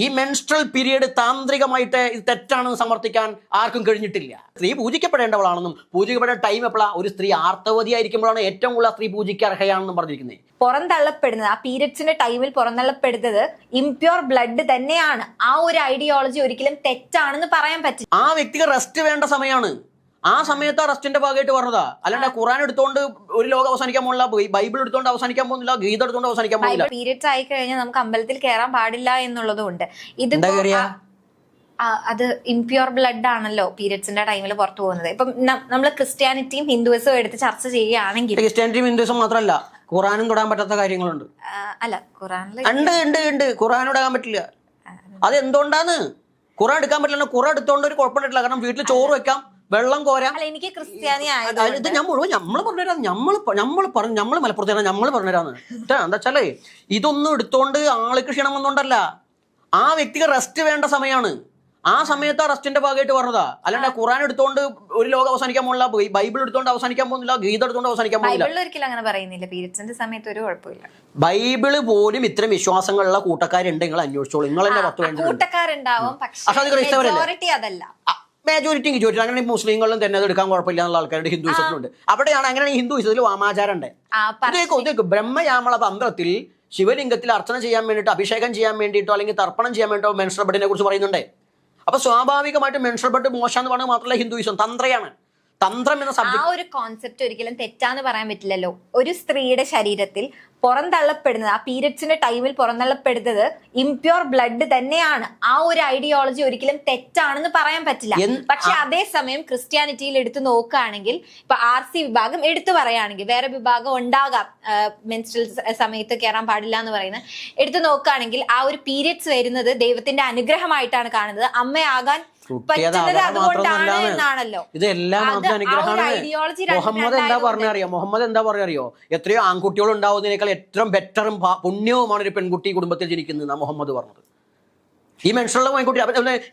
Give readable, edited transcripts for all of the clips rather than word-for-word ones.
ഈ menstrual period താന്ത്രികമായിട്ട് ഇത് തെറ്റാണെന്ന് സമർത്ഥിക്കാൻ ആർക്കും കഴിഞ്ഞിട്ടില്ല. സ്ത്രീ പൂജിക്കപ്പെടേണ്ടവളാണെന്നും പൂജിക്കപ്പെടേണ്ട ടൈം എപ്പോഴാണ്? ഒരു സ്ത്രീ ആർത്തവതിയായിരിക്കുമ്പോഴാണ് ഏറ്റവും കൂടുതൽ സ്ത്രീ പൂജിക്ക് അർഹയാണെന്നും പറഞ്ഞിരിക്കുന്നത്. പുറന്തള്ളപ്പെടുന്നത്, ആ പീരിയഡ്സിന്റെ ടൈമിൽ പുറന്തള്ളപ്പെടുന്നത് ഇംപ്യൂർ ബ്ലഡ് തന്നെയാണ്. ആ ഒരു ഐഡിയോളജി ഒരിക്കലും തെറ്റാണെന്ന് പറയാൻ പറ്റില്ല. ആ വ്യക്തിക്ക് റെസ്റ്റ് വേണ്ട സമയമാണ്. ആ സമയത്ത് റെസ്റ്റിന്റെ ഭാഗമായിട്ട് പറഞ്ഞതാ. അല്ലാണ്ട് ഖുറാൻ എടുത്തോണ്ട് ഒരു ലോകം അവസാനിക്കാൻ പോകുന്നില്ല, ബൈബിൾ എടുത്തോണ്ട് അവസാനിക്കാൻ പോകുന്നില്ല, ഗീത എടുത്തോണ്ട് അവസാനിക്കാൻ പോകുന്നില്ല. പീരിയഡ്സ് ആയി കഴിഞ്ഞാൽ നമുക്ക് അമ്പലത്തിൽ കയറാൻ പാടില്ല എന്നുള്ളതുകൊണ്ട് ഇത് അത് ഇംപ്യൂർ ബ്ലഡ് ആണല്ലോ പീരിയഡ്സിന്റെ ടൈമിൽ പുറത്തു പോകുന്നത്. ഇപ്പം നമ്മൾ ക്രിസ്ത്യാനിറ്റിയും ഹിന്ദുയിസവും എടുത്ത് ചർച്ച ചെയ്യുകയാണെങ്കിൽ, ക്രിസ്ത്യാനിറ്റിയും ഹിന്ദുയിസം മാത്രമല്ല, ഖുറാനും തൊടാൻ പറ്റാത്ത കാര്യങ്ങളുണ്ട്. അല്ല ഖുറാനിൽ ഉണ്ട് ഖുറാൻ ഇടാൻ പറ്റില്ല. അത് എന്തുകൊണ്ടാണ് ഖുറാൻ എടുക്കാൻ പറ്റില്ല? ഖുറാൻ എടുത്തോണ്ട് ഒരു കുഴപ്പമില്ല. കാരണം വീട്ടിൽ ചോറ് വെക്കാം, വെള്ളം കോരാം. എനിക്ക് ക്രിസ്ത്യാനി ഇത് നമ്മൾ പറഞ്ഞുതരാം, നമ്മൾ മലപ്പുറത്ത് നമ്മൾ പറഞ്ഞുതരാന്ന്. എന്താ വെച്ചാലേ ഇതൊന്നും എടുത്തോണ്ട് ആൾക്ക് ക്ഷീണം വന്നോണ്ടല്ല, ആ വ്യക്തിക്ക് റെസ്റ്റ് വേണ്ട സമയമാണ്. ആ സമയത്ത് റെസ്റ്റിന്റെ ഭാഗമായിട്ട് പറഞ്ഞതാ. അല്ലാണ്ട് ഖുറാൻ എടുത്തോണ്ട് ഒരു ലോകം അവസാനിക്കാൻ പോകുന്നില്ല, ബൈബിൾ എടുത്തോണ്ട് അവസാനിക്കാൻ പോകുന്നില്ല, ഗീത എടുത്തോണ്ട് അവസാനിക്കാൻ പോകുന്നില്ല. ഒരിക്കലും അങ്ങനെ പറയുന്നില്ല. പീരിയഡ്സിന്റെ സമയത്ത് ഒരു കുഴപ്പമില്ല. ബൈബിള് പോലും ഇത്തരം വിശ്വാസങ്ങളുള്ള കൂട്ടക്കാരുണ്ട്. നിങ്ങൾ അന്വേഷിച്ചോളൂ. നിങ്ങൾ തന്നെ 10 കൂട്ടക്കാരുണ്ടാവും, പക്ഷേ മെജോറിറ്റി അതല്ല. മെജോറിറ്റി അങ്ങനെ മുസ്ലിങ്ങളും തന്നെ അത് എടുക്കാൻ കുഴപ്പമില്ല എന്നുള്ള ആൾക്കാരുടെ ഹിന്ദുയിസത്തിലുണ്ട്. അവിടെയാണ് അങ്ങനെ ഹിന്ദുയിസത്തിൽ വാമാചാരം ഉണ്ട്. ബ്രഹ്മയാമള തന്ത്രത്തിൽ ശിവലിംഗത്തിൽ അർച്ചന ചെയ്യാൻ വേണ്ടിയിട്ട്, അഭിഷേകം ചെയ്യാൻ വേണ്ടിയിട്ടോ അല്ലെങ്കിൽ തർപ്പണം ചെയ്യാൻ വേണ്ടിയിട്ടോ മെൻസ്ട്രൽ ബ്ലഡിനെ കുറിച്ച് പറയുന്നുണ്ട്. അപ്പൊ സ്വാഭാവികമായിട്ട് മെൻസ്ട്രൽ ബ്ലഡ് മോശം എന്ന് പറഞ്ഞാൽ മാത്രമല്ല ഹിന്ദുയിസം തന്ത്രയാണ്. തന്ത്രം എന്ന സബ്ജക്ട്, ആ ഒരു കോൺസെപ്റ്റ് ഒരിക്കലും തെറ്റാന്ന് പറയാൻ പറ്റില്ലല്ലോ. ഒരു സ്ത്രീയുടെ ശരീരത്തിൽ പുറന്തള്ളപ്പെടുന്നത്, ആ പീരിയഡ്സിന്റെ ടൈമിൽ പുറന്തള്ളപ്പെടുന്നത് ഇംപ്യൂർ ബ്ലഡ് തന്നെയാണ്. ആ ഒരു ഐഡിയോളജി ഒരിക്കലും തെറ്റാണെന്ന് പറയാൻ പറ്റില്ല. പക്ഷെ അതേസമയം ക്രിസ്ത്യാനിറ്റിയിൽ എടുത്തു നോക്കുകയാണെങ്കിൽ, ഇപ്പൊ RC വിഭാഗം എടുത്തു പറയുകയാണെങ്കിൽ, വേറെ വിഭാഗം ഉണ്ടാകാം മെൻസ്ട്രൽ സമയത്ത് കയറാൻ പാടില്ല എന്ന് പറയുന്നത്, എടുത്തു നോക്കുകയാണെങ്കിൽ ആ ഒരു പീരിയഡ്സ് വരുന്നത് ദൈവത്തിന്റെ അനുഗ്രഹമായിട്ടാണ് കാണുന്നത്. അമ്മയാകാൻ പറ്റുന്നത് അതുകൊണ്ടാണ് എന്നാണല്ലോ. ഇതെല്ലാം അനുഗ്രഹമാണ്. മുഹമ്മദ് എന്താ പറഞ്ഞറിയോ? എത്രയോ ആൺകുട്ടികൾ ഉണ്ടാവുന്നതിനേക്കാൾ ഏറ്റവും ബെറ്ററും പുണ്യവുമാണ് ഒരു പെൺകുട്ടി കുടുംബത്തിൽ ജനിക്കുന്നത് മുഹമ്മദ് പറഞ്ഞത്. ഈ മെൻസ്ട്രൽ പെൺകുട്ടി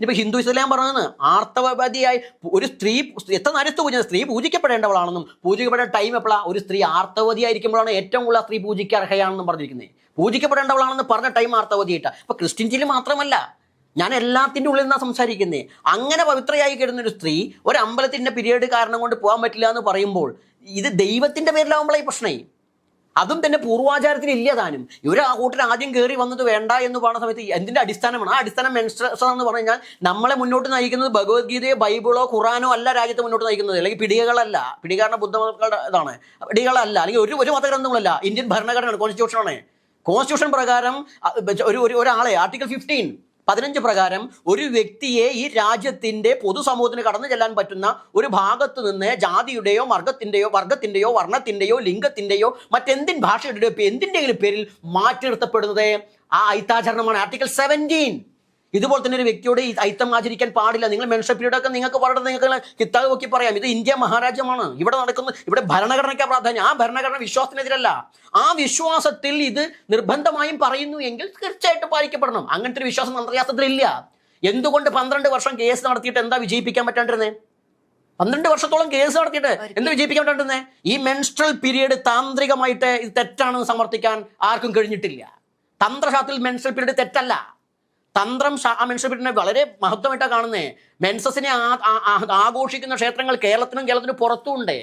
ഇപ്പൊ ഹിന്ദുയിസത്തിൽ ഞാൻ പറഞ്ഞത്, ആർത്തവതിയായി ഒരു സ്ത്രീ എത്ര നേരത്ത് പൂജിക്കുന്നത്, സ്ത്രീ പൂജിക്കപ്പെടേണ്ടവളാണെന്നും പൂജിക്കപ്പെടേണ്ട ടൈം എപ്പോഴാണ്? ഒരു സ്ത്രീ ആർത്തവതിയായിരിക്കുമ്പോഴാണ് ഏറ്റവും കൂടുതൽ സ്ത്രീ പൂജിക്ക് അർഹയാണെന്നും പറഞ്ഞിരിക്കുന്നത്. പൂജിക്കപ്പെടേണ്ടവളാണെന്ന് പറഞ്ഞ ടൈം ആർത്തവതിയായിട്ടാ. അപ്പൊ ക്രിസ്ത്യൻസിൽ മാത്രമല്ല, ഞാൻ എല്ലാത്തിൻ്റെ ഉള്ളിൽ നിന്നാണ് സംസാരിക്കുന്നത്. അങ്ങനെ പവിത്രയായി കിടന്നൊരു സ്ത്രീ ഒരു അമ്പലത്തിൻ്റെ പീരീഡ് കാരണം കൊണ്ട് പോകാൻ പറ്റില്ല എന്ന് പറയുമ്പോൾ ഇത് ദൈവത്തിൻ്റെ പേരിലാവുമ്പോഴേ പ്രശ്നമായി. അതും തന്നെ പൂർവാചാരത്തിന് ഇല്ല താനും. ഇവർ ആ കൂട്ടർ ആദ്യം കയറി വന്നത് വേണ്ട എന്ന് പറയുന്ന സമയത്ത് എന്തിൻ്റെ അടിസ്ഥാനമാണ്? ആ അടിസ്ഥാനം മെൻസ്ട്രേഷൻ എന്ന് പറഞ്ഞു കഴിഞ്ഞാൽ നമ്മളെ മുന്നോട്ട് നയിക്കുന്നത് ഭഗവത്ഗീതയോ ബൈബിളോ ഖുറാനോ അല്ല രാജ്യത്തെ മുന്നോട്ട് നയിക്കുന്നത്. അല്ലെങ്കിൽ പിടികകളല്ല, പിടികാരണ ബുദ്ധമതങ്ങളുടെ ഇതാണ്, പിടികളല്ല, അല്ലെങ്കിൽ ഒരു മതഗ്രന്ഥങ്ങളല്ല. ഇന്ത്യൻ ഭരണഘടനയാണ്, കോൺസ്റ്റിറ്റ്യൂഷനാണ്. കോൺസ്റ്റിറ്റ്യൂഷൻ പ്രകാരം ഒരാളെ ആർട്ടിക്കിൾ 15 പ്രകാരം ഒരു വ്യക്തിയെ ഈ രാജ്യത്തിന്റെ പൊതുസമൂഹത്തിന് കടന്നു ചെല്ലാൻ പറ്റുന്ന ഒരു ഭാഗത്ത് നിന്ന് ജാതിയുടെയോ വർഗത്തിന്റെയോ വർണ്ണത്തിന്റെയോ ലിംഗത്തിന്റെയോ ഭാഷയുടെയോ എന്തിൻ്റെങ്കിലും പേരിൽ മാറ്റി നിർത്തപ്പെടുന്നത് ആ ഐത്താചരണമാണ്. ആർട്ടിക്കിൾ 17. ഇതുപോലെ തന്നെ ഒരു വ്യക്തിയോട് ഈ ഐത്തം ആചരിക്കാൻ പാടില്ല. നിങ്ങൾ മെൻസ്ട്രൽ പീരീഡ് ഒക്കെ നിങ്ങൾക്ക് പറഞ്ഞത് നിങ്ങൾക്ക് കിതാബ് നോക്കി പറയാം. ഇത് ഇന്ത്യ മഹാരാജ്യമാണ്. ഇവിടെ ഭരണഘടനയ്ക്ക് പ്രാധാന്യം. ആ ഭരണഘടന വിശ്വാസത്തിനെതിരല്ല. ആ വിശ്വാസത്തിൽ ഇത് നിർബന്ധമായും പറയുന്നു എങ്കിൽ തീർച്ചയായിട്ടും പാലിക്കപ്പെടണം. അങ്ങനത്തെ ഒരു വിശ്വാസം അന്തർയാത്രത്തിലില്ല. എന്തുകൊണ്ട് 12 വർഷം കേസ് നടത്തിയിട്ട് എന്താ വിജയിപ്പിക്കാൻ പറ്റാണ്ടിരുന്നേ? 12 വർഷത്തോളം കേസ് നടത്തിയിട്ട് എന്ത് വിജയിപ്പിക്കാൻ പറ്റാണ്ടിരുന്നേ? ഈ മെൻസ്ട്രൽ പീരീഡ് താന്ത്രികമായിട്ട് ഇത് തെറ്റാണെന്ന് സമർത്ഥിക്കാൻ ആർക്കും കഴിഞ്ഞിട്ടില്ല. തന്ത്രശാസ്ത്രത്തിൽ മെൻസ്ട്രൽ പീരീഡ് തെറ്റല്ല. തന്ത്രം മെൻസ്ട്രൽ പീരീഡിനെ വളരെ മഹത്വമായിട്ടാണ് കാണുന്നത്. മെൻസസിനെ ആഘോഷിക്കുന്ന ക്ഷേത്രങ്ങൾ കേരളത്തിനും പുറത്തും ഉണ്ട്.